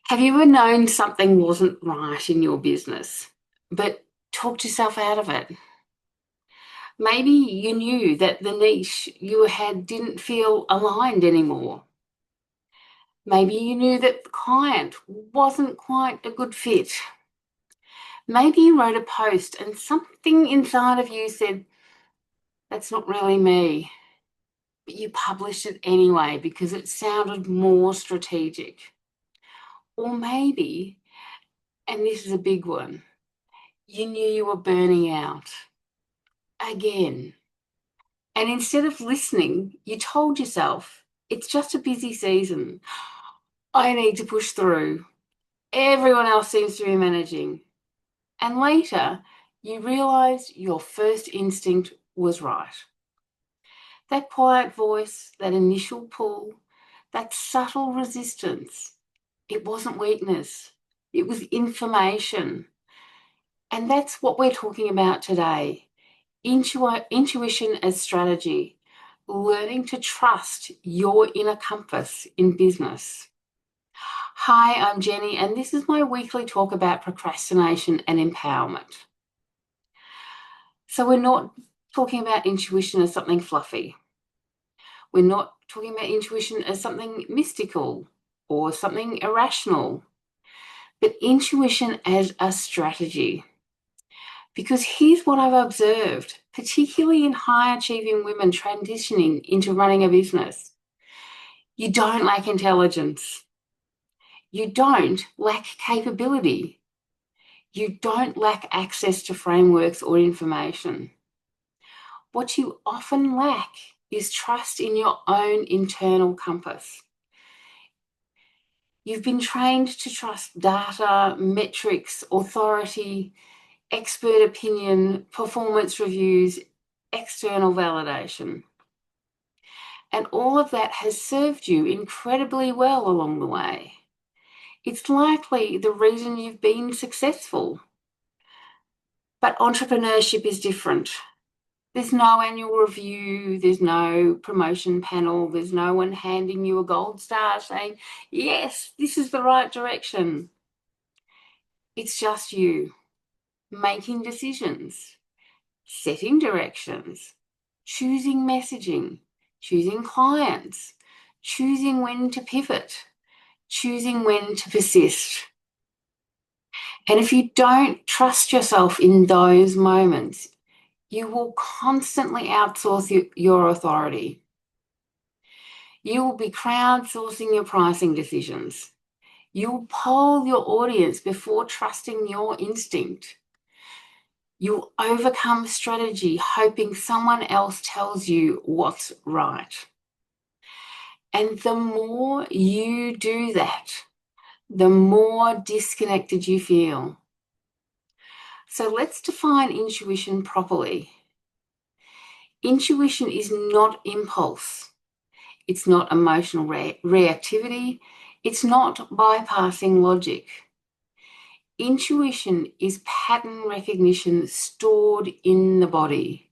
Have you ever known something wasn't right in your business, but talked yourself out of it? Maybe you knew that the niche you had didn't feel aligned anymore. Maybe you knew that the client wasn't quite a good fit. Maybe you wrote a post and something inside of you said, that's not really me. But you published it anyway because it sounded more strategic. Or maybe, and this is a big one, you knew you were burning out again. And instead of listening, you told yourself, it's just a busy season. I need to push through. Everyone else seems to be managing. And later, you realised your first instinct was right. That quiet voice, that initial pull, that subtle resistance, it wasn't weakness, it was information. And that's what we're talking about today. Intuition as strategy, learning to trust your inner compass in business. Hi, I'm Jenny, and this is my weekly talk about procrastination and empowerment. So, we're not talking about intuition as something fluffy. We're not talking about intuition as something mystical or something irrational, but intuition as a strategy. Because here's what I've observed, particularly in high achieving women transitioning into running a business. You don't lack intelligence. You don't lack capability. You don't lack access to frameworks or information. What you often lack is trust in your own internal compass. You've been trained to trust data, metrics, authority, expert opinion, performance reviews, external validation. And all of that has served you incredibly well along the way. It's likely the reason you've been successful. But entrepreneurship is different. There's no annual review, there's no promotion panel, there's no one handing you a gold star saying, yes, this is the right direction. It's just you making decisions, setting directions, choosing messaging, choosing clients, choosing when to pivot, choosing when to persist. And if you don't trust yourself in those moments, you will constantly outsource your authority. You will be crowdsourcing your pricing decisions. You'll poll your audience before trusting your instinct. You'll overcome strategy hoping someone else tells you what's right. And the more you do that, the more disconnected you feel. So let's define intuition properly. Intuition is not impulse. It's not emotional reactivity. It's not bypassing logic. Intuition is pattern recognition stored in the body.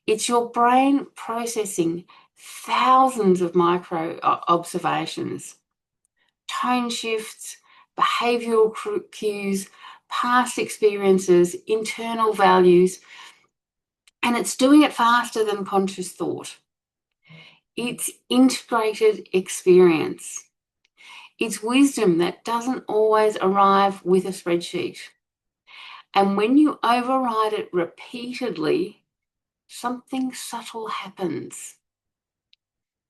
It's your brain processing thousands of micro observations, tone shifts, behavioral cues, past experiences, internal values, and it's doing it faster than conscious thought. It's integrated experience. It's wisdom that doesn't always arrive with a spreadsheet. And when you override it repeatedly, something subtle happens.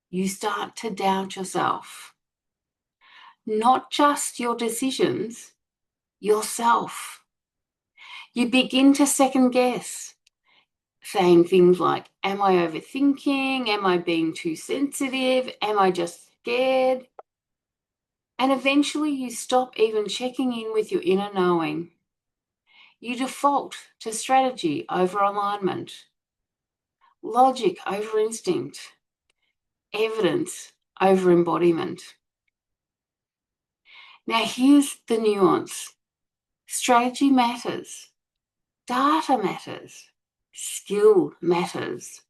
You start to doubt yourself. Not just your decisions, yourself. You begin to second guess, saying things like, am I overthinking? Am I being too sensitive? Am I just scared? And eventually you stop even checking in with your inner knowing. You default to strategy over alignment, logic over instinct, evidence over embodiment. Now here's the nuance. Strategy matters, data matters, skill matters.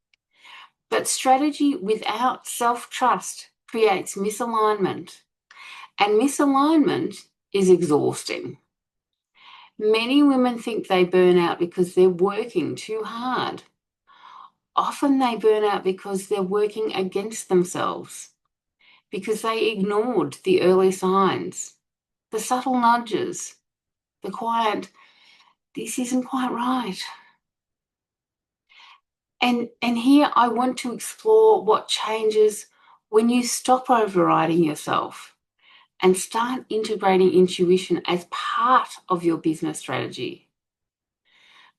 But strategy without self-trust creates misalignment. And misalignment is exhausting. Many women think they burn out because they're working too hard. Often they burn out because they're working against themselves, because they ignored the early signs, the subtle nudges, the quiet, this isn't quite right. And here I want to explore what changes when you stop overriding yourself and start integrating intuition as part of your business strategy.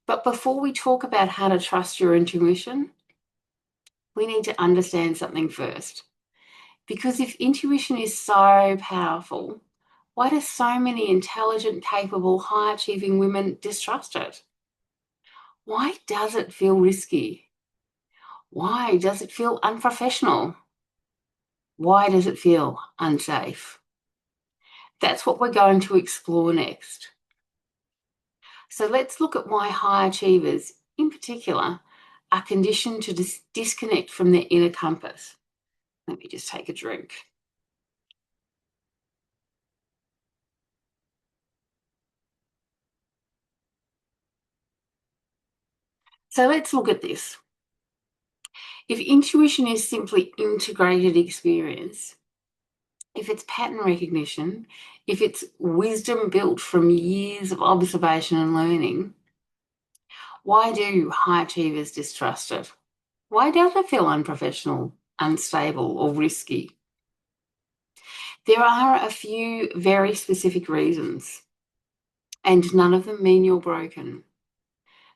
But before we talk about how to trust your intuition, we need to understand something first. Because if intuition is so powerful, why do so many intelligent, capable, high-achieving women distrust it? Why does it feel risky? Why does it feel unprofessional? Why does it feel unsafe? That's what we're going to explore next. So let's look at why high achievers, in particular, are conditioned to disconnect from their inner compass. Let me just take a drink. So let's look at this. If intuition is simply integrated experience, if it's pattern recognition, if it's wisdom built from years of observation and learning, why do high achievers distrust it? Why does it feel unprofessional, unstable, or risky? There are a few very specific reasons, and none of them mean you're broken.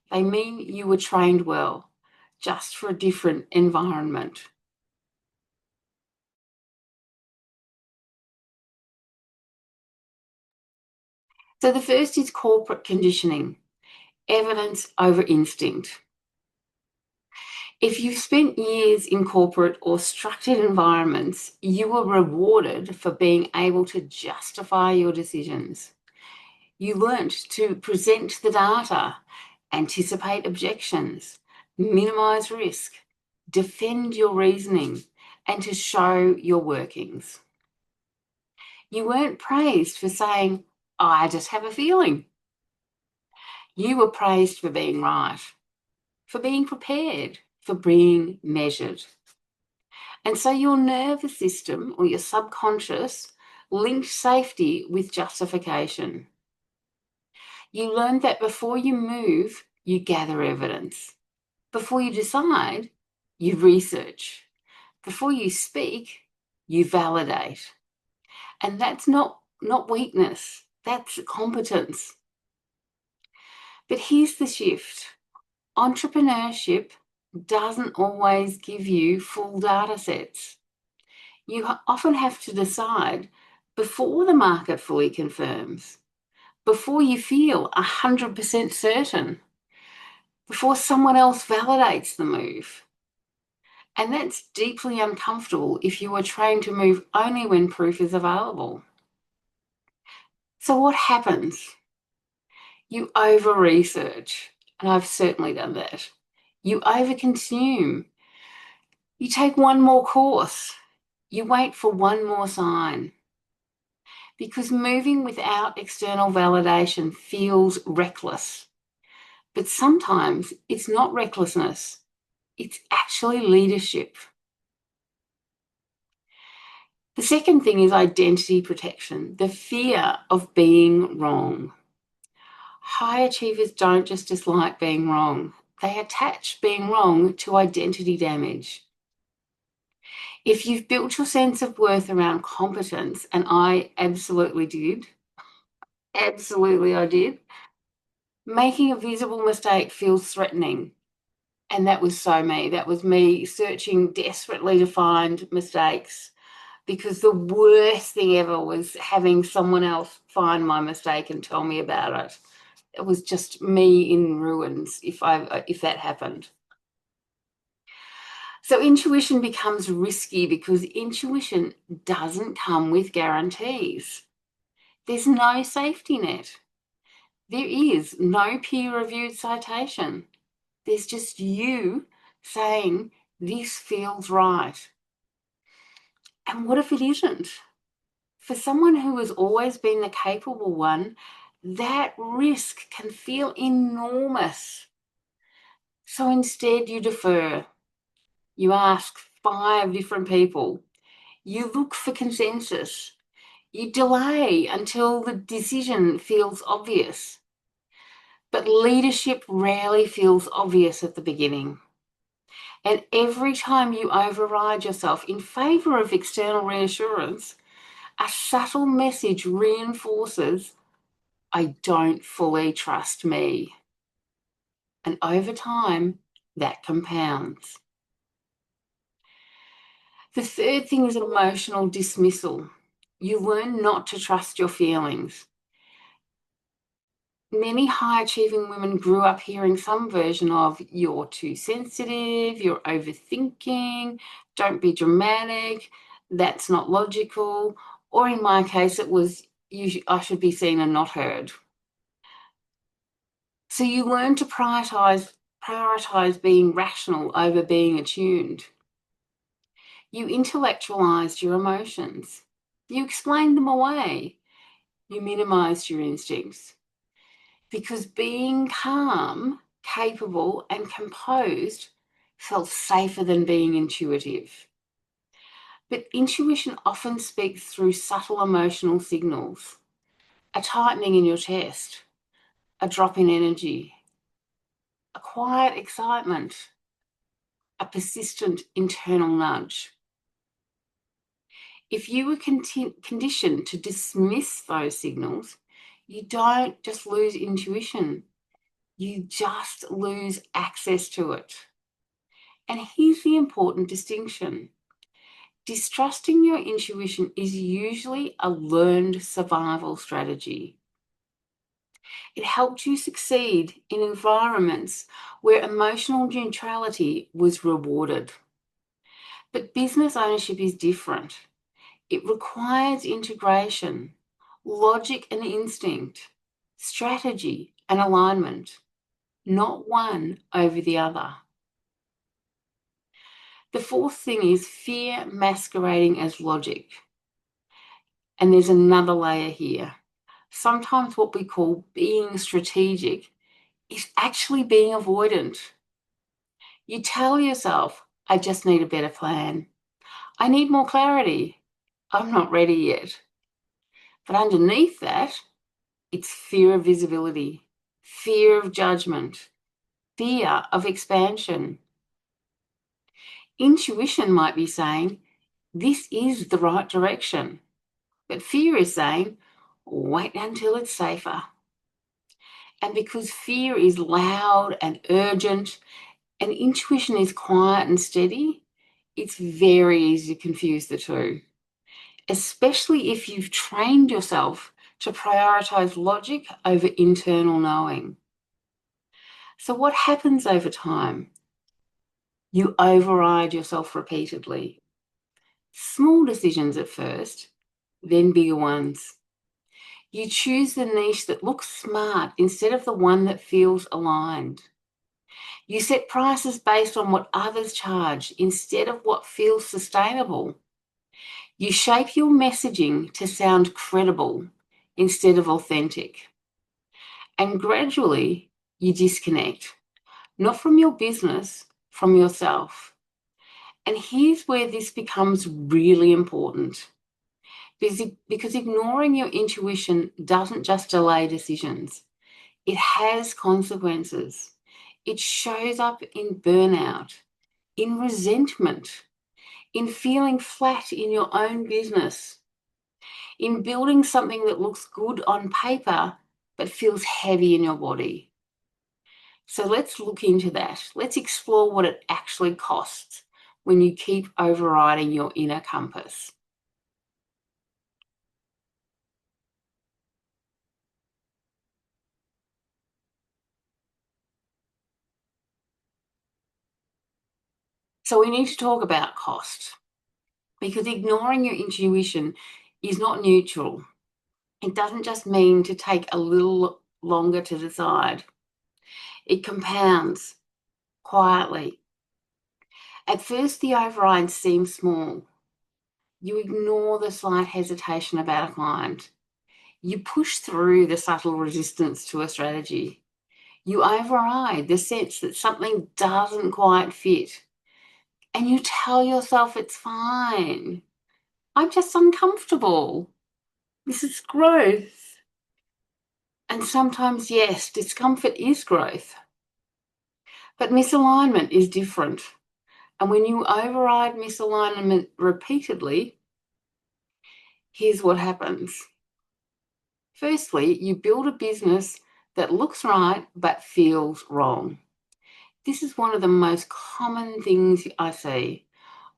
They mean you were trained well, just for a different environment. So the first is corporate conditioning, evidence over instinct. If you've spent years in corporate or structured environments, you were rewarded for being able to justify your decisions. You learnt to present the data, anticipate objections, minimize risk, defend your reasoning, and to show your workings. You weren't praised for saying, I just have a feeling. You were praised for being right, for being prepared, for being measured. And so your nervous system or your subconscious linked safety with justification. You learned that before you move, you gather evidence. Before you decide, you research. Before you speak, you validate. And that's not weakness, that's competence. But here's the shift. Entrepreneurship doesn't always give you full data sets. You often have to decide before the market fully confirms, before you feel 100% certain, before someone else validates the move. And that's deeply uncomfortable if you are trained to move only when proof is available. So what happens? You over-research, and I've certainly done that. You over-consume. You take one more course. You wait for one more sign. Because moving without external validation feels reckless. But sometimes it's not recklessness. It's actually leadership. The second thing is identity protection, the fear of being wrong. High achievers don't just dislike being wrong. They attach being wrong to identity damage. If you've built your sense of worth around competence, and I absolutely did, making a visible mistake feels threatening. And that was so me. That was me searching desperately to find mistakes, because the worst thing ever was having someone else find my mistake and tell me about it. It was just me in ruins if that happened. So intuition becomes risky because intuition doesn't come with guarantees. There's no safety net. There is no peer-reviewed citation. There's just you saying, this feels right. And what if it isn't? For someone who has always been the capable one, that risk can feel enormous. So instead, you defer. You ask 5 different people. You look for consensus. You delay until the decision feels obvious. But leadership rarely feels obvious at the beginning. And every time you override yourself in favour of external reassurance, a subtle message reinforces, I don't fully trust me. And over time, that compounds. The third thing is emotional dismissal. You learn not to trust your feelings. Many high-achieving women grew up hearing some version of, you're too sensitive, you're overthinking, don't be dramatic, that's not logical, or in my case, it was, I should be seen and not heard. So you learn to prioritize being rational over being attuned. You intellectualized your emotions. You explained them away. You minimized your instincts. Because being calm, capable, and composed felt safer than being intuitive. But intuition often speaks through subtle emotional signals, a tightening in your chest, a drop in energy, a quiet excitement, a persistent internal nudge. If you were conditioned to dismiss those signals, you don't just lose intuition, you just lose access to it. And here's the important distinction. Distrusting your intuition is usually a learned survival strategy. It helped you succeed in environments where emotional neutrality was rewarded. But business ownership is different. It requires integration, logic and instinct, strategy and alignment, not one over the other. The fourth thing is fear masquerading as logic. And there's another layer here. Sometimes what we call being strategic is actually being avoidant. You tell yourself, I just need a better plan. I need more clarity. I'm not ready yet. But underneath that, it's fear of visibility, fear of judgment, fear of expansion. Intuition might be saying, this is the right direction. But fear is saying, wait until it's safer. And because fear is loud and urgent and intuition is quiet and steady, it's very easy to confuse the two, especially if you've trained yourself to prioritize logic over internal knowing. So what happens over time? You override yourself repeatedly. Small decisions at first, then bigger ones. You choose the niche that looks smart instead of the one that feels aligned. You set prices based on what others charge instead of what feels sustainable. You shape your messaging to sound credible instead of authentic. And gradually, you disconnect, not from your business, from yourself. And here's where this becomes really important. Because ignoring your intuition doesn't just delay decisions, it has consequences. It shows up in burnout, in resentment, in feeling flat in your own business, in building something that looks good on paper but feels heavy in your body. So let's look into that. Let's explore what it actually costs when you keep overriding your inner compass. So we need to talk about cost, because ignoring your intuition is not neutral. It doesn't just mean to take a little longer to decide. It compounds quietly. At first, the override seems small. You ignore the slight hesitation about a client. You push through the subtle resistance to a strategy. You override the sense that something doesn't quite fit. And you tell yourself it's fine. I'm just uncomfortable. This is growth. And sometimes, yes, discomfort is growth. But misalignment is different. And when you override misalignment repeatedly, here's what happens. Firstly, you build a business that looks right but feels wrong. This is one of the most common things I see.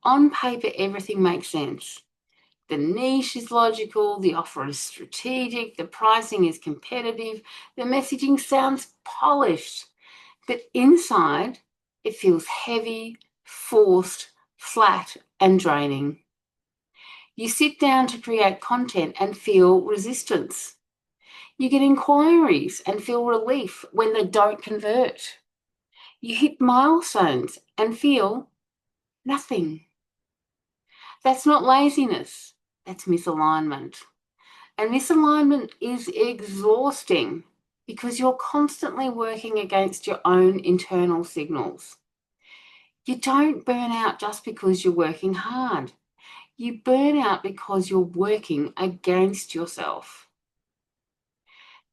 On paper, everything makes sense. The niche is logical, the offer is strategic, the pricing is competitive, the messaging sounds polished. But inside, it feels heavy, forced, flat, and draining. You sit down to create content and feel resistance. You get inquiries and feel relief when they don't convert. You hit milestones and feel nothing. That's not laziness, that's misalignment. And misalignment is exhausting because you're constantly working against your own internal signals. You don't burn out just because you're working hard. You burn out because you're working against yourself.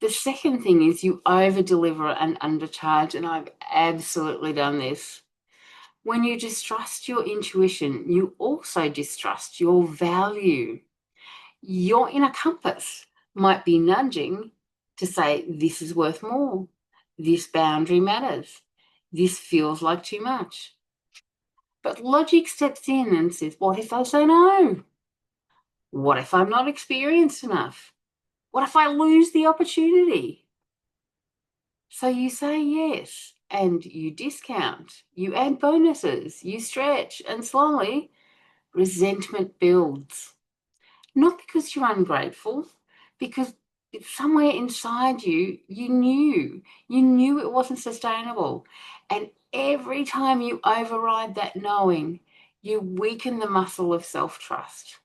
The second thing is you over-deliver and undercharge, and I've absolutely done this. When you distrust your intuition, you also distrust your value. Your inner compass might be nudging to say, this is worth more. This boundary matters. This feels like too much. But logic steps in and says, what if I say no? What if I'm not experienced enough? What if I lose the opportunity? So you say yes and you discount, you add bonuses, you stretch, and slowly resentment builds. Not because you're ungrateful, because somewhere inside you, you knew it wasn't sustainable. And every time you override that knowing, you weaken the muscle of self-trust.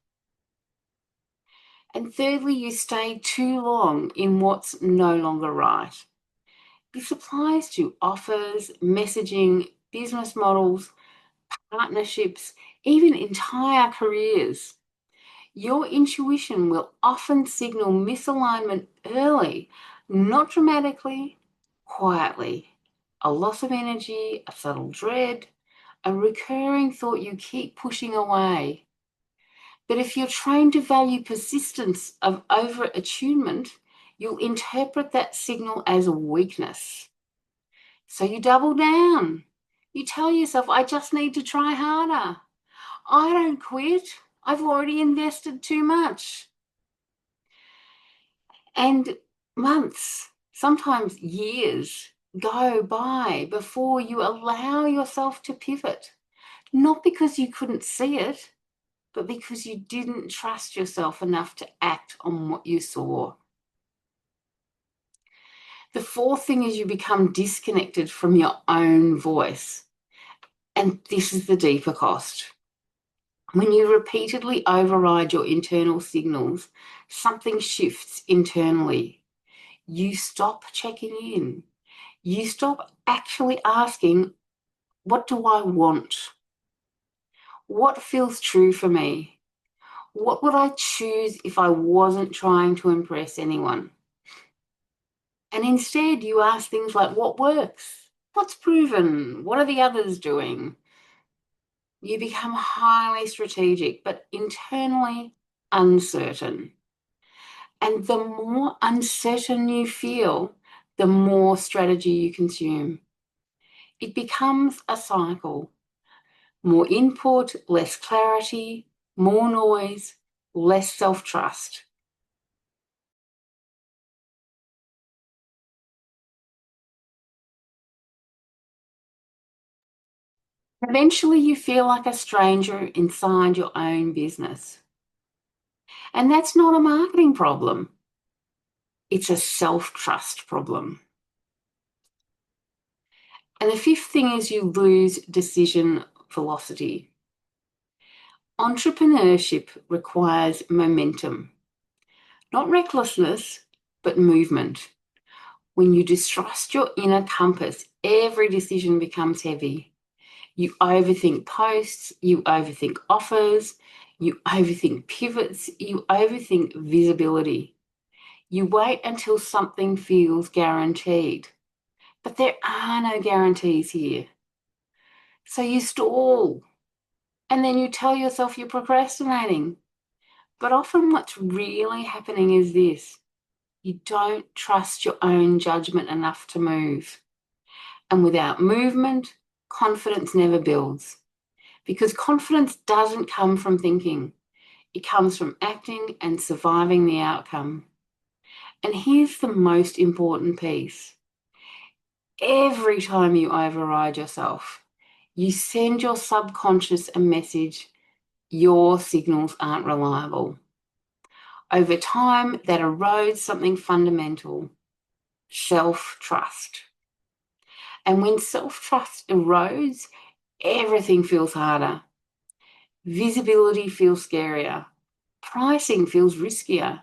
And thirdly, you stay too long in what's no longer right. This applies to offers, messaging, business models, partnerships, even entire careers. Your intuition will often signal misalignment early, not dramatically, quietly. A loss of energy, a subtle dread, a recurring thought you keep pushing away. But if you're trained to value persistence of over-attunement, you'll interpret that signal as a weakness. So you double down. You tell yourself, I just need to try harder. I don't quit. I've already invested too much. And months, sometimes years, go by before you allow yourself to pivot. Not because you couldn't see it, but because you didn't trust yourself enough to act on what you saw. The fourth thing is you become disconnected from your own voice. And this is the deeper cost. When you repeatedly override your internal signals, something shifts internally. You stop checking in. You stop actually asking, what do I want? What feels true for me? What would I choose if I wasn't trying to impress anyone? And instead, you ask things like, what works? What's proven? What are the others doing? You become highly strategic, but internally uncertain. And the more uncertain you feel, the more strategy you consume. It becomes a cycle. More input, less clarity, more noise, less self-trust. Eventually, you feel like a stranger inside your own business. And that's not a marketing problem. It's a self-trust problem. And the fifth thing is you lose decision velocity. Entrepreneurship requires momentum, not recklessness, but movement. When you distrust your inner compass, every decision becomes heavy. You overthink posts, you overthink offers, you overthink pivots, you overthink visibility. You wait until something feels guaranteed. But there are no guarantees here. So you stall, and then you tell yourself you're procrastinating. But often what's really happening is this: you don't trust your own judgment enough to move. And without movement, confidence never builds. Because confidence doesn't come from thinking, it comes from acting and surviving the outcome. And here's the most important piece: every time you override yourself, you send your subconscious a message: your signals aren't reliable. Over time, that erodes something fundamental: self-trust. And when self-trust erodes, everything feels harder. Visibility feels scarier. Pricing feels riskier.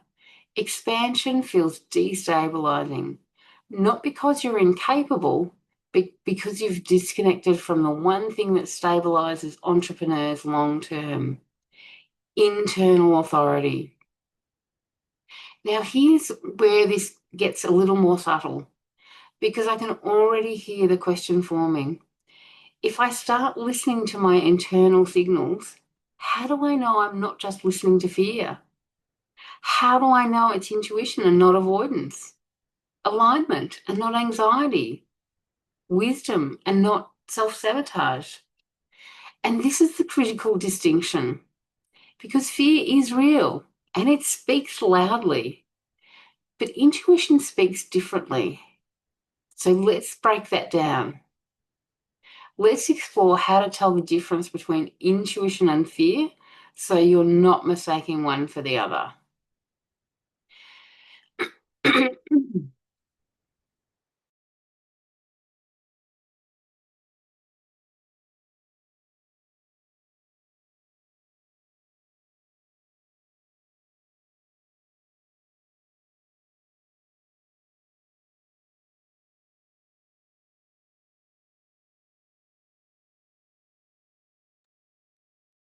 Expansion feels destabilizing. Not because you're incapable, but because you've disconnected from the one thing that stabilizes entrepreneurs long term: internal authority. Now, here's where this gets a little more subtle, because I can already hear the question forming. If I start listening to my internal signals, how do I know I'm not just listening to fear? How do I know it's intuition and not avoidance? Alignment and not anxiety? Wisdom and not self-sabotage? And this is the critical distinction, because fear is real and it speaks loudly, but intuition speaks differently. So let's break that down. Let's explore how to tell the difference between intuition and fear so you're not mistaking one for the other.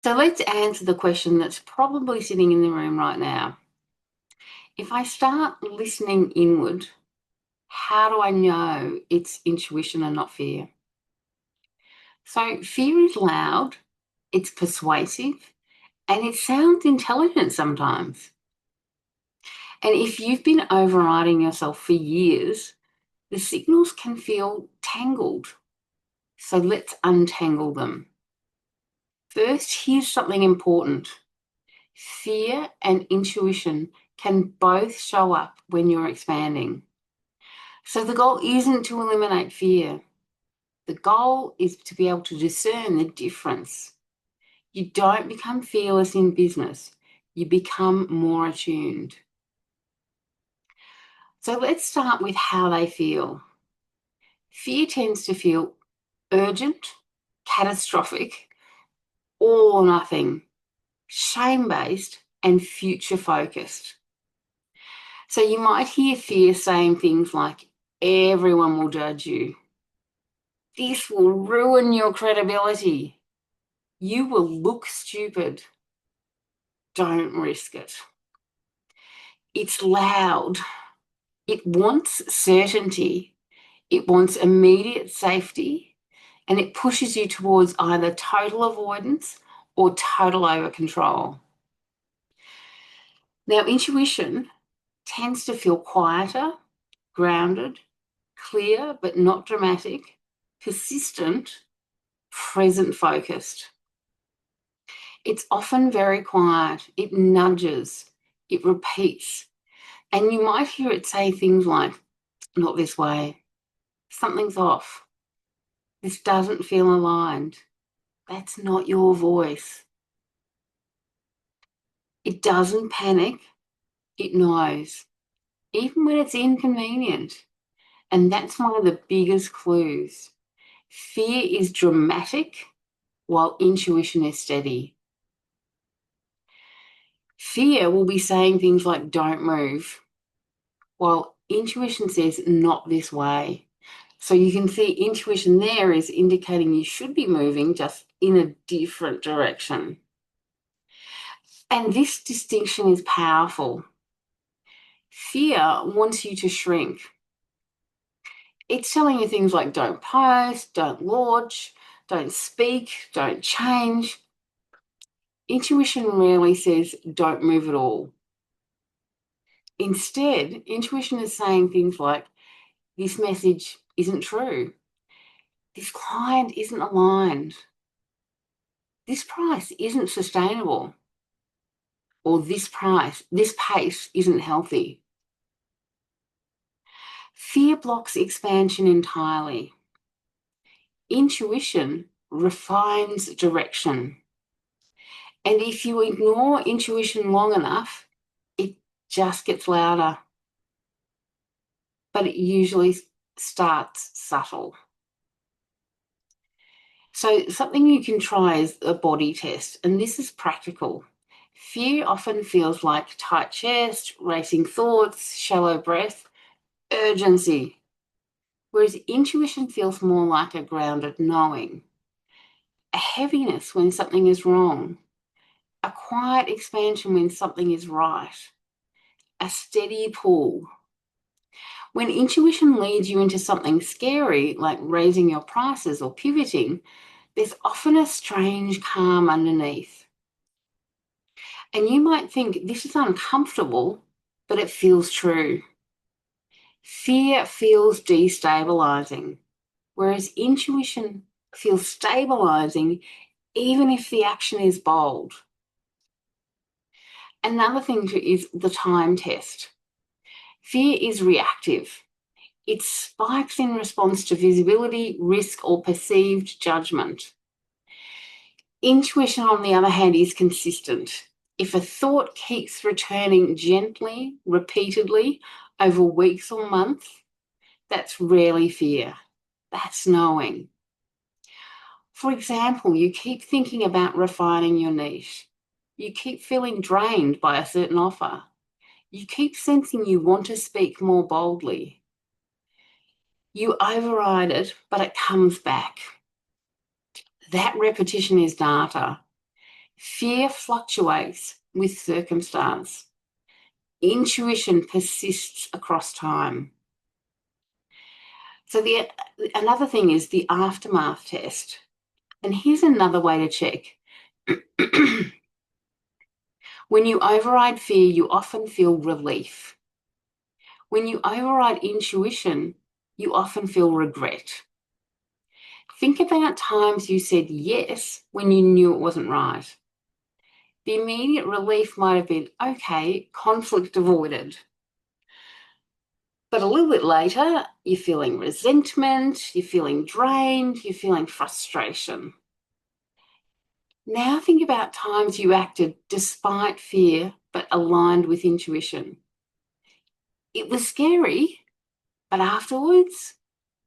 So let's answer the question that's probably sitting in the room right now. If I start listening inward, how do I know it's intuition and not fear? So fear is loud, it's persuasive, and it sounds intelligent sometimes. And if you've been overriding yourself for years, the signals can feel tangled. So let's untangle them. First, here's something important. Fear and intuition can both show up when you're expanding. So the goal isn't to eliminate fear. The goal is to be able to discern the difference. You don't become fearless in business. You become more attuned. So let's start with how they feel. Fear tends to feel urgent, catastrophic, all or nothing, shame-based, and future-focused. So you might hear fear saying things like, everyone will judge you. This will ruin your credibility. You will look stupid. Don't risk it. It's loud. It wants certainty. It wants immediate safety, and it pushes you towards either total avoidance or total over control. Now, intuition tends to feel quieter, grounded, clear but not dramatic, persistent, present focused. It's often very quiet. It nudges, it repeats, and you might hear it say things like, not this way, something's off, this doesn't feel aligned, that's not your voice. It doesn't panic, it knows, even when it's inconvenient. And that's one of the biggest clues. Fear is dramatic while intuition is steady. Fear will be saying things like, don't move, while intuition says, not this way. So you can see intuition there is indicating you should be moving, just in a different direction. And this distinction is powerful. Fear wants you to shrink. It's telling you things like don't post, don't launch, don't speak, don't change. Intuition rarely says don't move at all. Instead, intuition is saying things like, this message isn't true. This client isn't aligned. This price isn't sustainable. Or this pace isn't healthy. Fear blocks expansion entirely. Intuition refines direction. And if you ignore intuition long enough, it just gets louder. But it usually starts subtle. So something you can try is a body test, and this is practical. Fear often feels like tight chest, racing thoughts, shallow breath, urgency, whereas intuition feels more like a grounded knowing, a heaviness when something is wrong, a quiet expansion when something is right, a steady pull. When intuition leads you into something scary, like raising your prices or pivoting, there's often a strange calm underneath. And you might think this is uncomfortable, but it feels true. Fear feels destabilizing, whereas intuition feels stabilizing, even if the action is bold. Another thing is the time test. Fear is reactive. It spikes in response to visibility, risk, or perceived judgment. Intuition, on the other hand, is consistent. If a thought keeps returning gently, repeatedly, over weeks or months, that's rarely fear. That's knowing. For example, you keep thinking about refining your niche. You keep feeling drained by a certain offer. You keep sensing you want to speak more boldly. You override it, but it comes back. That repetition is data. Fear fluctuates with circumstance. Intuition persists across time. So another thing is the aftermath test. And here's another way to check. When you override fear, you often feel relief. When you override intuition, you often feel regret. Think about times you said yes when you knew it wasn't right. The immediate relief might have been, okay, conflict avoided. But a little bit later, you're feeling resentment, you're feeling drained, you're feeling frustration. Now think about times you acted despite fear, but aligned with intuition. It was scary, but afterwards,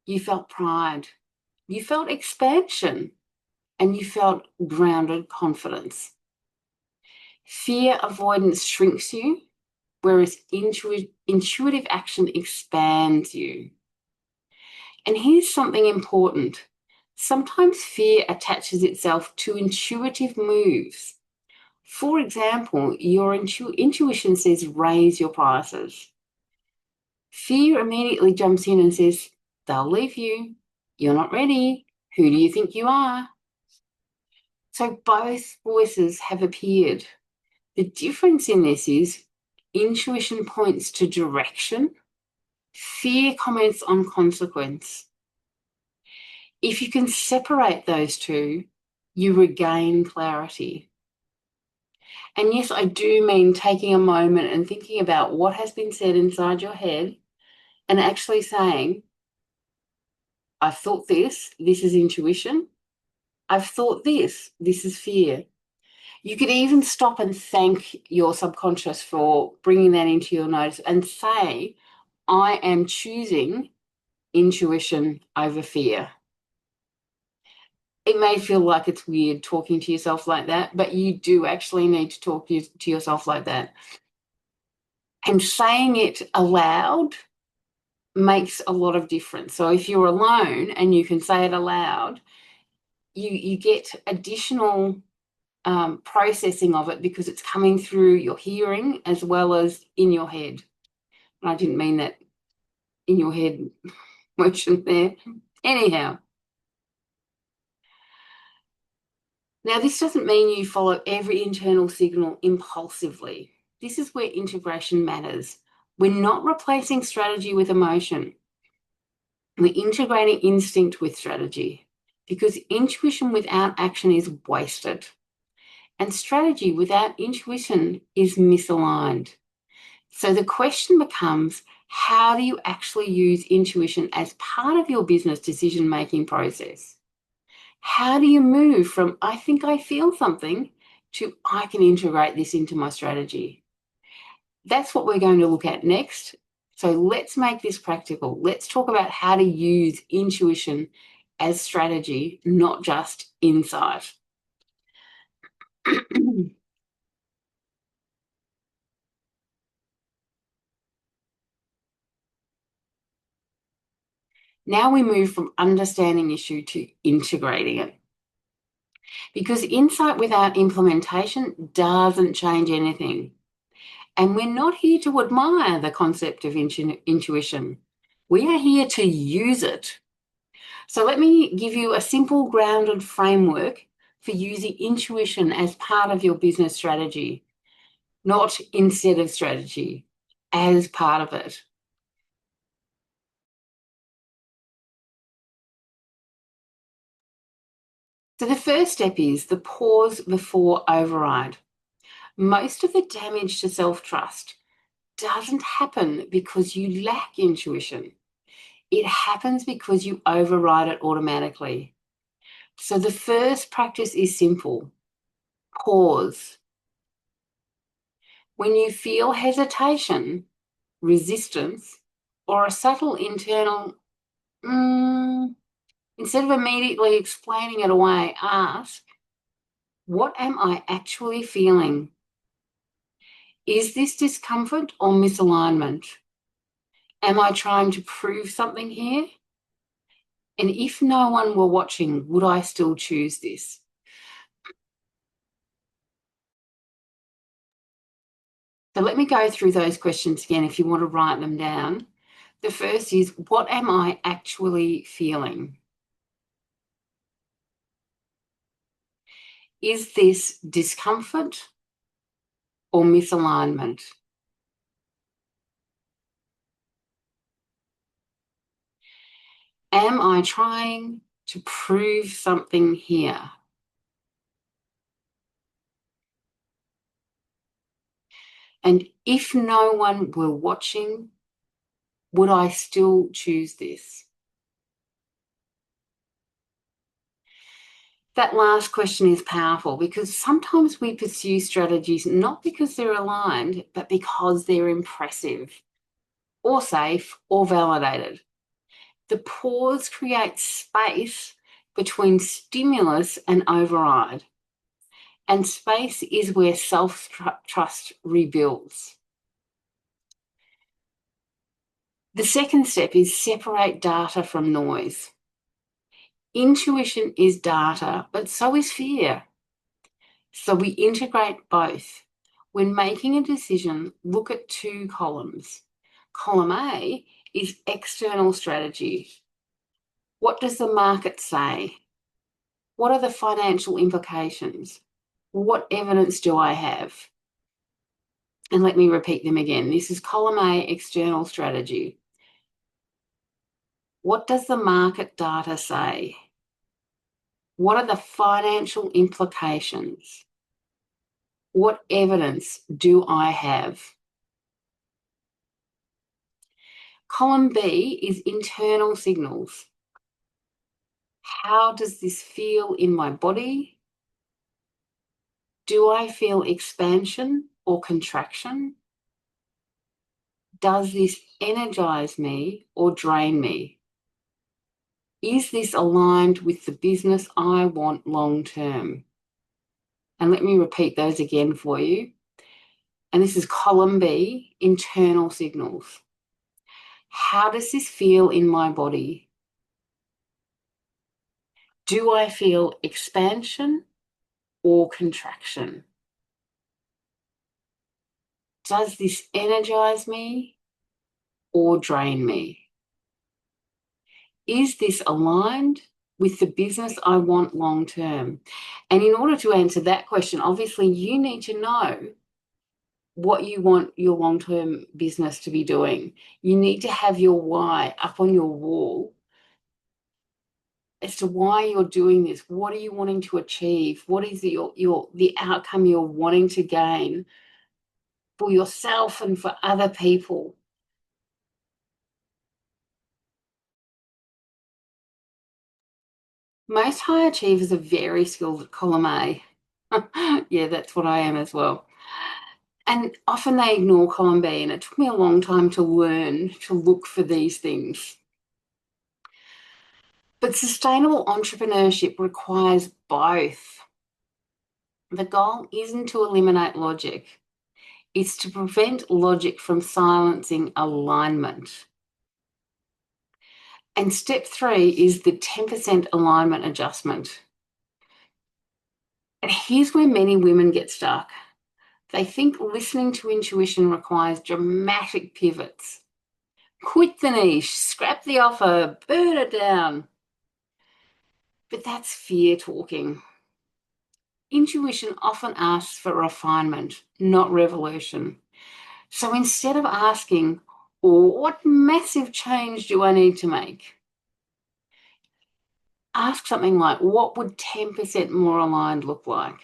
you felt pride, you felt expansion, and you felt grounded confidence. Fear avoidance shrinks you, whereas intuitive action expands you. And here's something important. Sometimes fear attaches itself to intuitive moves. For example, your intuition says raise your prices. Fear immediately jumps in and says, they'll leave you. You're not ready. Who do you think you are? So both voices have appeared. The difference in this is intuition points to direction, fear comments on consequence. If you can separate those two, you regain clarity. And yes, I do mean taking a moment and thinking about what has been said inside your head and actually saying, I've thought this is intuition. I've thought this is fear. You could even stop and thank your subconscious for bringing that into your notice and say, I am choosing intuition over fear. It may feel like it's weird talking to yourself like that, but you do actually need to talk to yourself like that. And saying it aloud makes a lot of difference. So if you're alone and you can say it aloud, you get additional processing of it because it's coming through your hearing as well as in your head. And I didn't mean that in your head motion there. Anyhow, now this doesn't mean you follow every internal signal impulsively. This is where integration matters. We're not replacing strategy with emotion. We're integrating instinct with strategy because intuition without action is wasted. And strategy without intuition is misaligned. So the question becomes, how do you actually use intuition as part of your business decision-making process? How do you move from, I think I feel something, to I can integrate this into my strategy? That's what we're going to look at next. So let's make this practical. Let's talk about how to use intuition as strategy, not just insight. Now we move from understanding issue to integrating it. Because insight without implementation doesn't change anything. And we're not here to admire the concept of intuition. We are here to use it. So let me give you a simple grounded framework for using intuition as part of your business strategy, not instead of strategy, as part of it. So the first step is the pause before override. Most of the damage to self-trust doesn't happen because you lack intuition. It happens because you override it automatically. So the first practice is simple. Pause. When you feel hesitation, resistance, or a subtle internal, instead of immediately explaining it away, ask, what am I actually feeling? Is this discomfort or misalignment? Am I trying to prove something here? And if no one were watching, would I still choose this? So let me go through those questions again if you want to write them down. The first is, what am I actually feeling? Is this discomfort or misalignment? Am I trying to prove something here? And if no one were watching, would I still choose this? That last question is powerful because sometimes we pursue strategies not because they're aligned, but because they're impressive or safe or validated. The pause creates space between stimulus and override. And space is where self-trust rebuilds. The second step is separate data from noise. Intuition is data, but so is fear. So we integrate both. When making a decision, look at two columns. Column A is external strategy. What does the market say? What are the financial implications? What evidence do I have? And let me repeat them again. This is column A, external strategy. What does the market data say? What are the financial implications? What evidence do I have? Column B is internal signals. How does this feel in my body? Do I feel expansion or contraction? Does this energize me or drain me? Is this aligned with the business I want long term? And let me repeat those again for you. And this is column B, internal signals. How does this feel in my body? Do I feel expansion or contraction? Does this energize me or drain me? Is this aligned with the business I want long term? And in order to answer that question, obviously you need to know what you want your long term business to be doing. You need to have your why up on your wall as to why you're doing this. What are you wanting to achieve? What is the outcome you're wanting to gain for yourself and for other people? Most high achievers are very skilled at column A. Yeah, that's what I am as well. And often they ignore column B, and it took me a long time to learn to look for these things. But sustainable entrepreneurship requires both. The goal isn't to eliminate logic, it's to prevent logic from silencing alignment. And step 3 is the 10% alignment adjustment. And here's where many women get stuck. They think listening to intuition requires dramatic pivots. Quit the niche, scrap the offer, burn it down. But that's fear talking. Intuition often asks for refinement, not revolution. So instead of asking, what massive change do I need to make? Ask something like, what would 10% more aligned look like?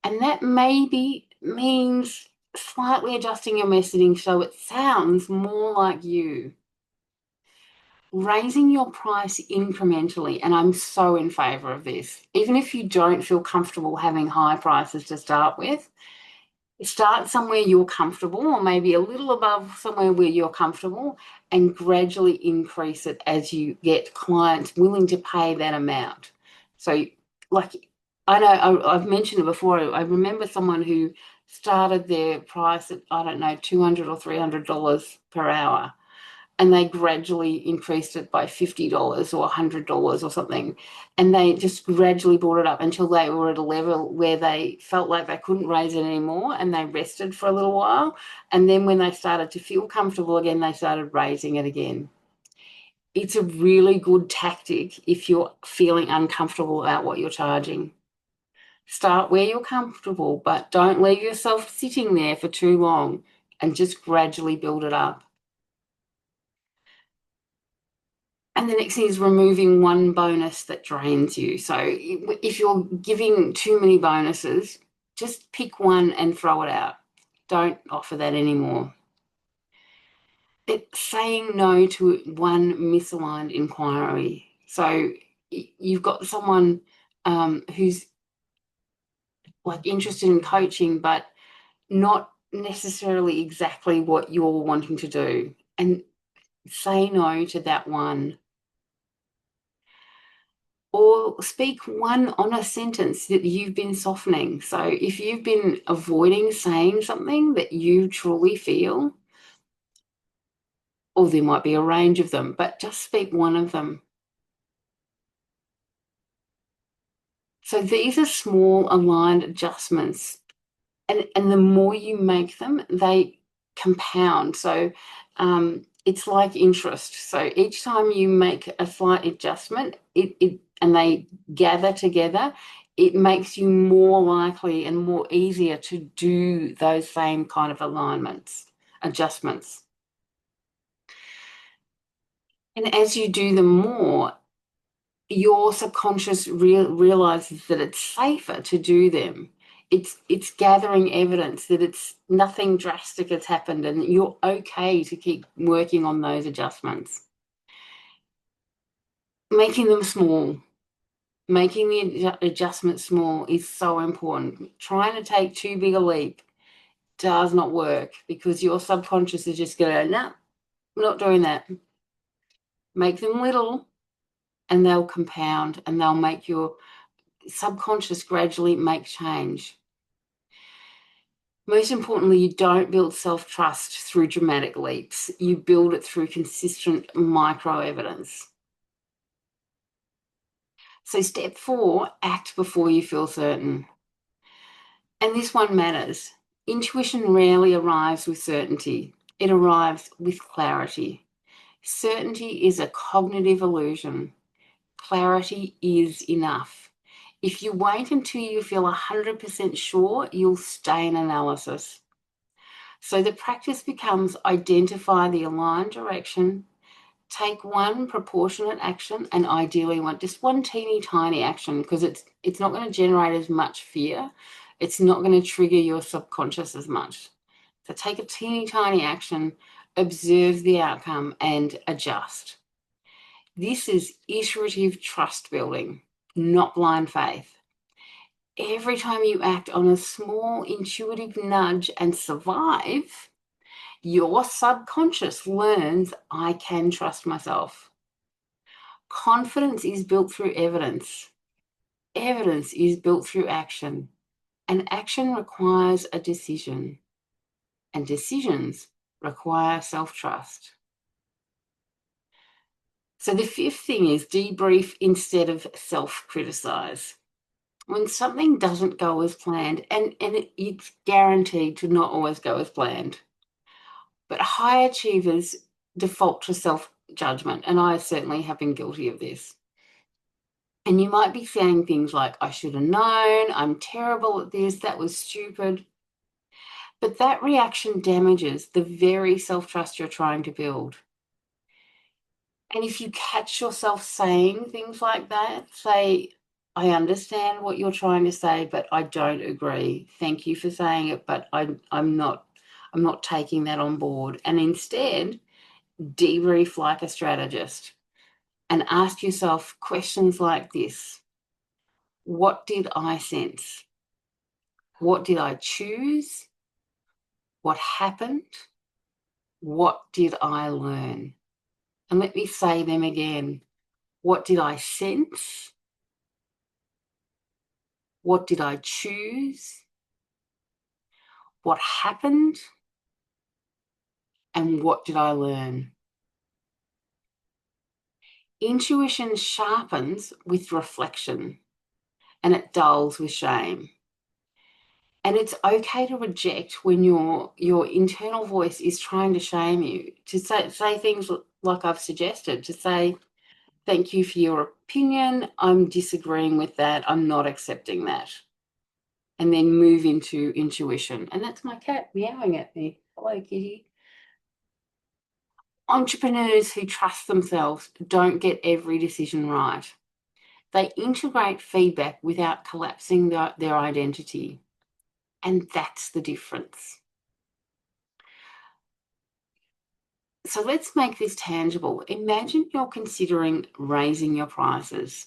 And that maybe means slightly adjusting your messaging so it sounds more like you. Raising your price incrementally, and I'm so in favor of this. Even if you don't feel comfortable having high prices to start with, start somewhere you're comfortable, or maybe a little above somewhere where you're comfortable, and gradually increase it as you get clients willing to pay that amount. So, like, I know I've mentioned it before. I remember someone who started their price at, I don't know, $200 or $300 per hour, and they gradually increased it by $50 or $100 or something. And they just gradually brought it up until they were at a level where they felt like they couldn't raise it anymore, and they rested for a little while. And then when they started to feel comfortable again, they started raising it again. It's a really good tactic if you're feeling uncomfortable about what you're charging. Start where you're comfortable, but don't leave yourself sitting there for too long, and just gradually build it up. And the next thing is removing one bonus that drains you. So if you're giving too many bonuses, just pick one and throw it out. Don't offer that anymore. It's saying no to one misaligned inquiry. So you've got someone who's like interested in coaching, but not necessarily exactly what you're wanting to do. And say no to that one. Or speak one honest sentence that you've been softening. So if you've been avoiding saying something that you truly feel, or there might be a range of them, but just speak one of them. So these are small aligned adjustments. And the more you make them, they compound. So it's like interest. So each time you make a slight adjustment, and they gather together, it makes you more likely and more easier to do those same kind of adjustments. And as you do them more, your subconscious realizes that it's safer to do them. It's gathering evidence that it's nothing drastic has happened, and you're okay to keep working on those adjustments. Making them small, making the adjustment small is so important. Trying to take too big a leap does not work, because your subconscious is just going to, no, I'm not doing that. Make them little, and they'll compound, and they'll make your subconscious gradually make change. Most importantly, you don't build self-trust through dramatic leaps. You build it through consistent micro-evidence. So step 4, act before you feel certain. And this one matters. Intuition rarely arrives with certainty. It arrives with clarity. Certainty is a cognitive illusion. Clarity is enough. If you wait until you feel 100% sure, you'll stay in analysis. So the practice becomes identify the aligned direction, take one proportionate action, and ideally just one teeny tiny action, because it's not going to generate as much fear. It's not going to trigger your subconscious as much. So take a teeny tiny action, observe the outcome, and adjust. This is iterative trust building, not blind faith. Every time you act on a small intuitive nudge and survive, your subconscious learns, I can trust myself. Confidence is built through evidence. Evidence is built through action. And action requires a decision. And decisions require self-trust. So the 5th thing is debrief instead of self-criticize. When something doesn't go as planned, and it's guaranteed to not always go as planned, but high achievers default to self-judgment, and I certainly have been guilty of this. And you might be saying things like, I should have known, I'm terrible at this, that was stupid. But that reaction damages the very self-trust you're trying to build. And if you catch yourself saying things like that, say, I understand what you're trying to say, but I don't agree. Thank you for saying it, but I'm not taking that on board. And instead, debrief like a strategist and ask yourself questions like this. What did I sense? What did I choose? What happened? What did I learn? And let me say them again. What did I sense? What did I choose? What happened? And what did I learn? Intuition sharpens with reflection, and it dulls with shame. And it's okay to reject when your internal voice is trying to shame you, to say things like I've suggested, to say, thank you for your opinion, I'm disagreeing with that, I'm not accepting that. And then move into intuition. And that's my cat meowing at me. Hello, kitty. Entrepreneurs who trust themselves don't get every decision right. They integrate feedback without collapsing their identity. And that's the difference. So let's make this tangible. Imagine you're considering raising your prices.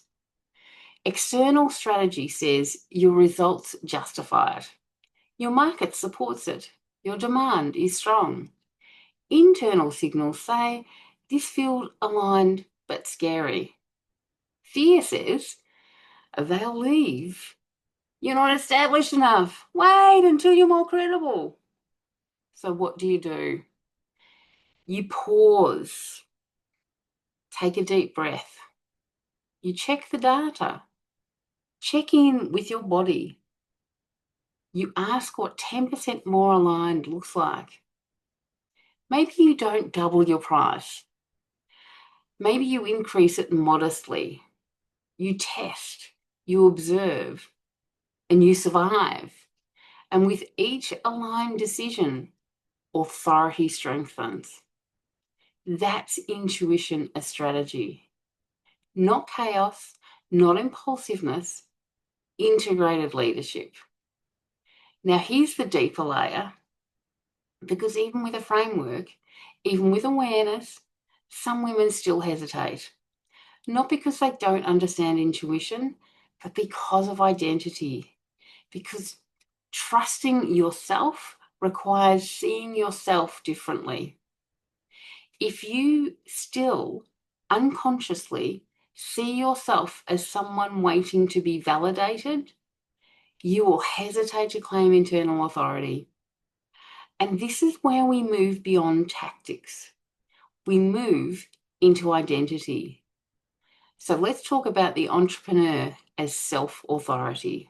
External strategy says your results justify it. Your market supports it. Your demand is strong. Internal signals say this feels aligned but scary. Fear says they'll leave. You're not established enough. Wait until you're more credible. So what do? You pause. Take a deep breath. You check the data. Check in with your body. You ask what 10% more aligned looks like. Maybe you don't double your price. Maybe you increase it modestly. You test, you observe, and you survive. And with each aligned decision, authority strengthens. That's intuition as strategy. Not chaos, not impulsiveness, integrated leadership. Now here's the deeper layer, because even with a framework, even with awareness, some women still hesitate. Not because they don't understand intuition, but because of identity. Because trusting yourself requires seeing yourself differently. If you still unconsciously see yourself as someone waiting to be validated, you will hesitate to claim internal authority. And this is where we move beyond tactics. We move into identity. So let's talk about the entrepreneur as self-authority.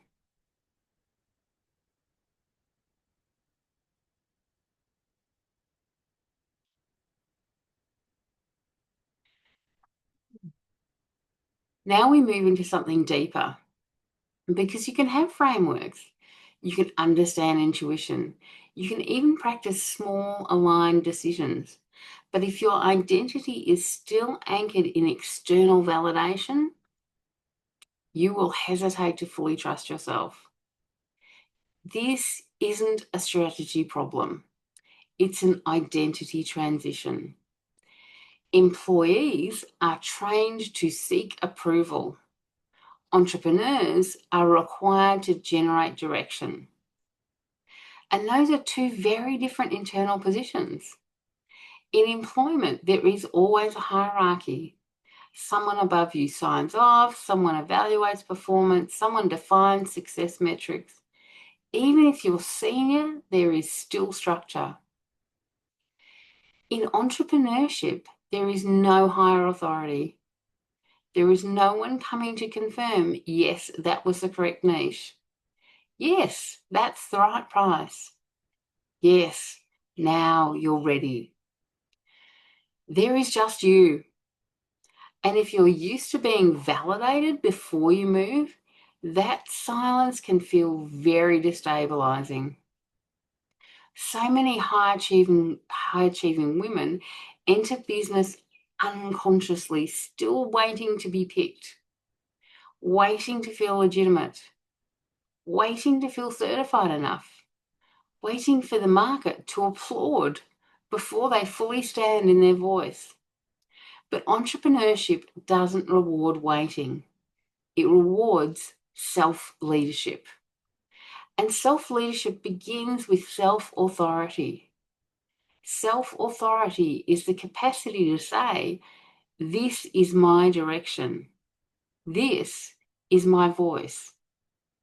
Now we move into something deeper, because you can have frameworks, you can understand intuition, you can even practice small aligned decisions. But if your identity is still anchored in external validation, you will hesitate to fully trust yourself. This isn't a strategy problem. It's an identity transition. Employees are trained to seek approval. Entrepreneurs are required to generate direction. And those are two very different internal positions. In employment, there is always a hierarchy. Someone above you signs off, someone evaluates performance, someone defines success metrics. Even if you're senior, there is still structure. In entrepreneurship, there is no higher authority. There is no one coming to confirm, yes, that was the correct niche. Yes, that's the right price. Yes, now you're ready. There is just you. And if you're used to being validated before you move, that silence can feel very destabilizing. So many high-achieving women enter business unconsciously, still waiting to be picked, waiting to feel legitimate, waiting to feel certified enough, waiting for the market to applaud before they fully stand in their voice. But entrepreneurship doesn't reward waiting. It rewards self-leadership. And self-leadership begins with self-authority. Self-authority is the capacity to say, this is my direction. This is my voice.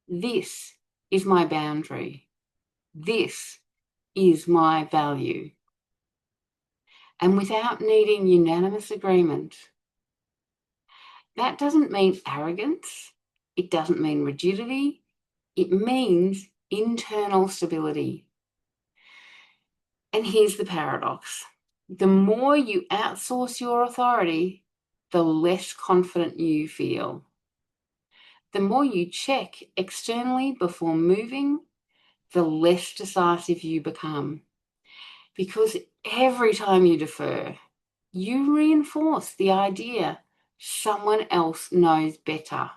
This is my boundary. This is my value. And without needing unanimous agreement. That doesn't mean arrogance. It doesn't mean rigidity. It means internal stability. And here's the paradox. The more you outsource your authority, the less confident you feel. The more you check externally before moving, the less decisive you become. Because every time you defer, you reinforce the idea someone else knows better.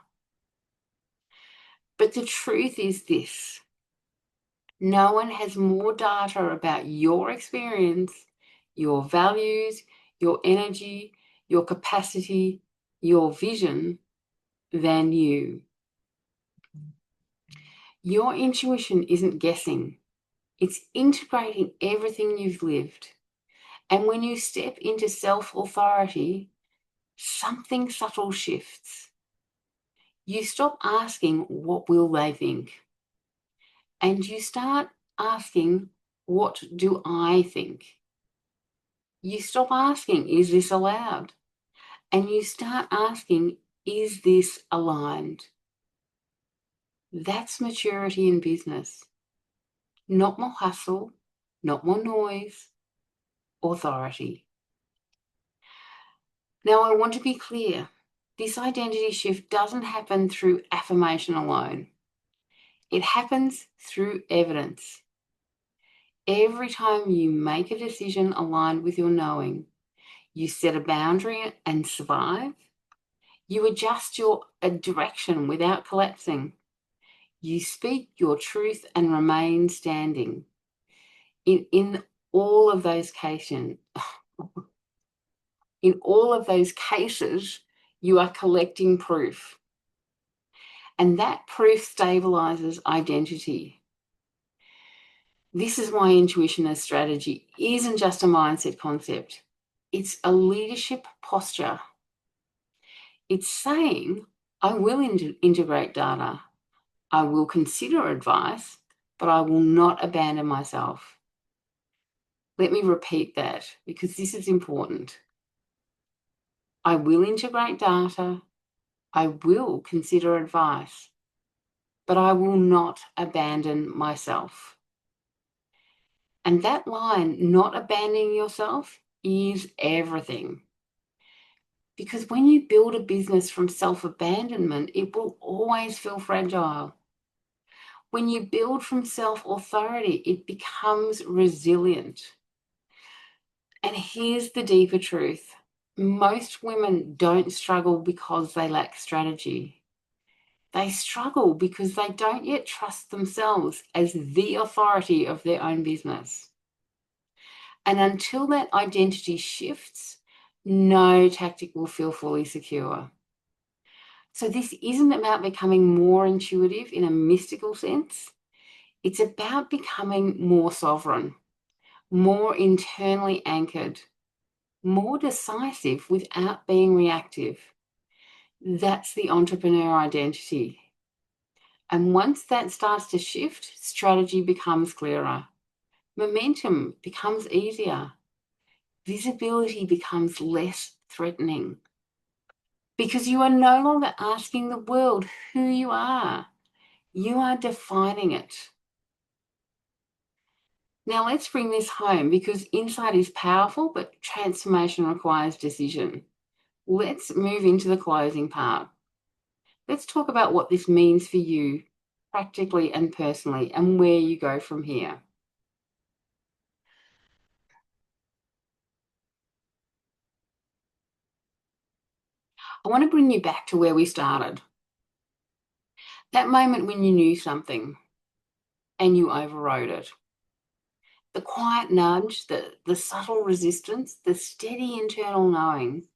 But the truth is this: no one has more data about your experience, your values, your energy, your capacity, your vision than you. Your intuition isn't guessing. It's integrating everything you've lived. And when you step into self-authority, something subtle shifts. You stop asking, what will they think? And you start asking, what do I think? You stop asking, is this allowed? And you start asking, is this aligned? That's maturity in business. Not more hustle, not more noise, authority. Now, I want to be clear. This identity shift doesn't happen through affirmation alone. It happens through evidence. Every time you make a decision aligned with your knowing, you set a boundary and survive, you adjust your direction without collapsing, you speak your truth and remain standing. In all of those cases, you are collecting proof. And that proof stabilizes identity. This is why intuition as strategy isn't just a mindset concept. It's a leadership posture. It's saying, I will integrate data. I will consider advice, but I will not abandon myself. Let me repeat that because this is important. I will integrate data. I will consider advice, but I will not abandon myself. And that line, not abandoning yourself, is everything. Because when you build a business from self-abandonment, it will always feel fragile. When you build from self-authority, it becomes resilient. And here's the deeper truth. Most women don't struggle because they lack strategy. They struggle because they don't yet trust themselves as the authority of their own business. And until that identity shifts, no tactic will feel fully secure. So this isn't about becoming more intuitive in a mystical sense. It's about becoming more sovereign, more internally anchored, more decisive without being reactive. That's the entrepreneur identity. And once that starts to shift, strategy becomes clearer. Momentum becomes easier. Visibility becomes less threatening. Because you are no longer asking the world who you are. You are defining it. Now let's bring this home because insight is powerful, but transformation requires decision. Let's move into the closing part. Let's talk about what this means for you practically and personally and where you go from here. I want to bring you back to where we started. That moment when you knew something and you overrode it. The quiet nudge, the subtle resistance, the steady internal knowing.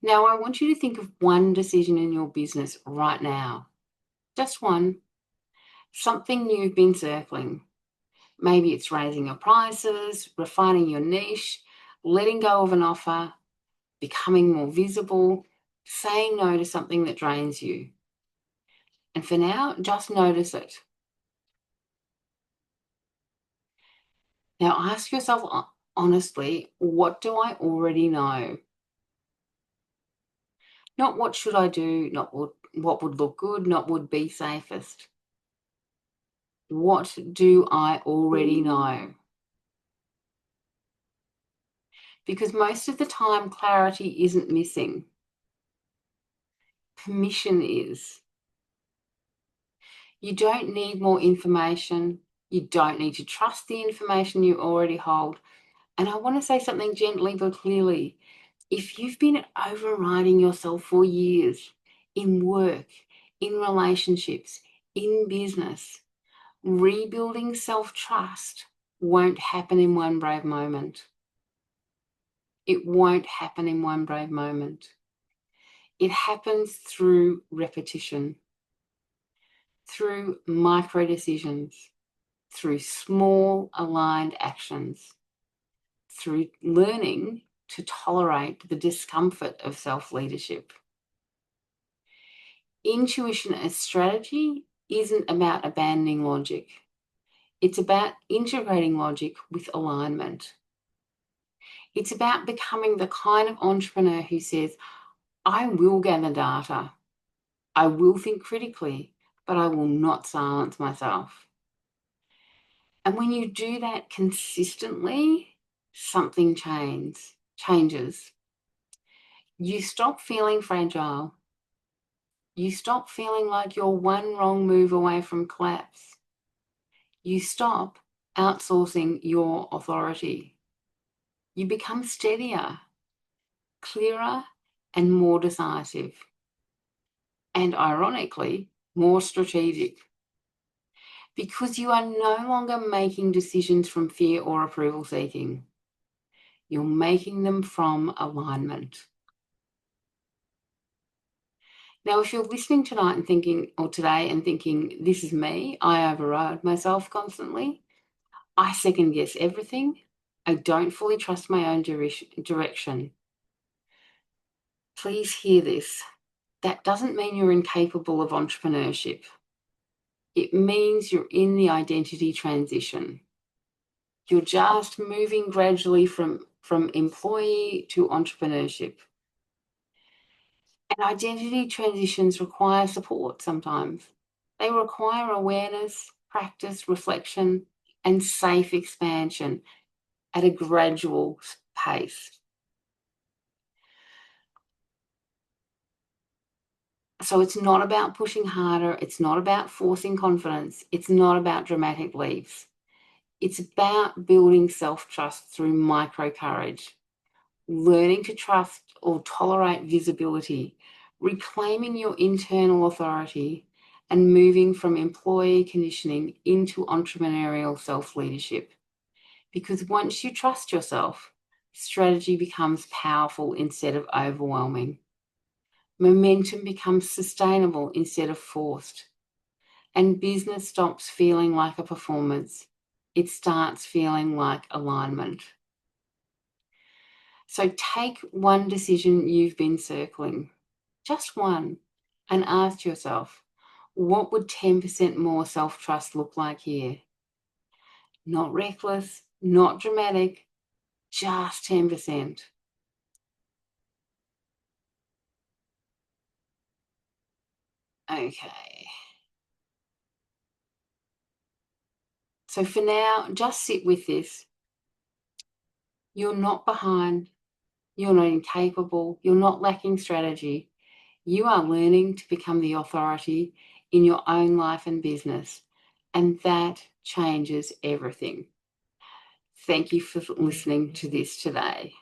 Now, I want you to think of one decision in your business right now. Just one. Something you've been circling. Maybe it's raising your prices, refining your niche, letting go of an offer, becoming more visible, saying no to something that drains you. And for now, just notice it. Now ask yourself honestly, what do I already know? Not what should I do, not what would look good, not what would be safest. What do I already know? Because most of the time, clarity isn't missing. Permission is. You don't need more information. You don't need to trust the information you already hold. And I want to say something gently but clearly. If you've been overriding yourself for years in work, in relationships, in business, rebuilding self-trust won't happen in one brave moment. It won't happen in one brave moment. It happens through repetition, through micro decisions, through small aligned actions, through learning to tolerate the discomfort of self-leadership. Intuition as strategy isn't about abandoning logic. It's about integrating logic with alignment. It's about becoming the kind of entrepreneur who says, I will gather data. I will think critically, but I will not silence myself. And when you do that consistently, something changes. You stop feeling fragile. You stop feeling like you're one wrong move away from collapse. You stop outsourcing your authority. You become steadier, clearer, and more decisive. And ironically, more strategic. Because you are no longer making decisions from fear or approval seeking. You're making them from alignment. Now, if you're listening tonight and thinking, or today and thinking, this is me, I override myself constantly, I second guess everything, I don't fully trust my own direction. Please hear this. That doesn't mean you're incapable of entrepreneurship. It means you're in the identity transition. You're just moving gradually from employee to entrepreneurship. And identity transitions require support sometimes. They require awareness, practice, reflection, and safe expansion at a gradual pace. So it's not about pushing harder. It's not about forcing confidence. It's not about dramatic leaps. It's about building self-trust through micro-courage, learning to trust or tolerate visibility, reclaiming your internal authority, and moving from employee conditioning into entrepreneurial self-leadership. Because once you trust yourself, strategy becomes powerful instead of overwhelming. Momentum becomes sustainable instead of forced. And business stops feeling like a performance. It starts feeling like alignment. So take one decision you've been circling, just one, and ask yourself, what would 10% more self-trust look like here? Not reckless, not dramatic, just 10%. Okay. So for now, just sit with this. You're not behind. You're not incapable. You're not lacking strategy. You are learning to become the authority in your own life and business. And that changes everything. Thank you for listening to this today.